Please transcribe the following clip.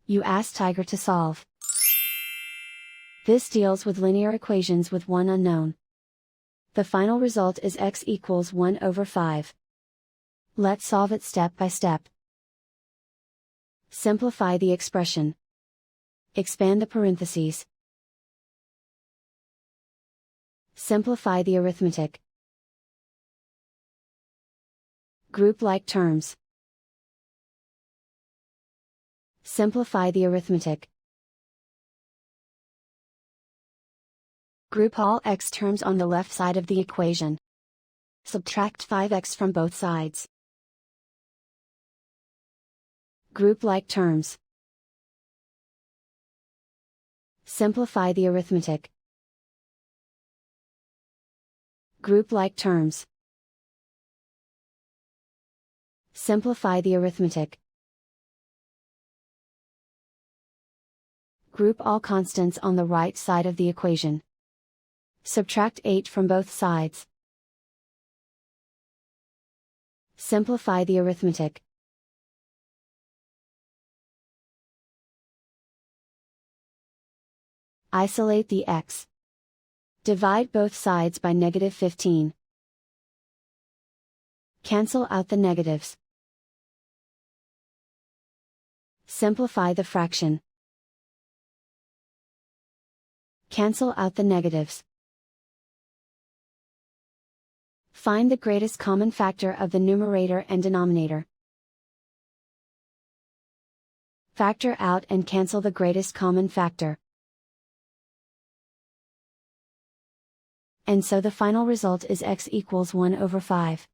You ask Tiger to solve. This deals with linear equations with one unknown. The final result is x equals 1 over 5. Let's solve it step by step. Simplify the expression. Expand the parentheses. Simplify the arithmetic. Group like terms. Simplify the arithmetic. Group all x terms on the left side of the equation. Subtract 5x from both sides. Group like terms. Simplify the arithmetic. Group like terms. Simplify the arithmetic. Group all constants on the right side of the equation. Subtract 8 from both sides. Simplify the arithmetic. Isolate the x. Divide both sides by -15. Cancel out the negatives. Simplify the fraction. Cancel out the negatives. Find the greatest common factor of the numerator and denominator. Factor out and cancel the greatest common factor. And so the final result is x equals 1 over 5.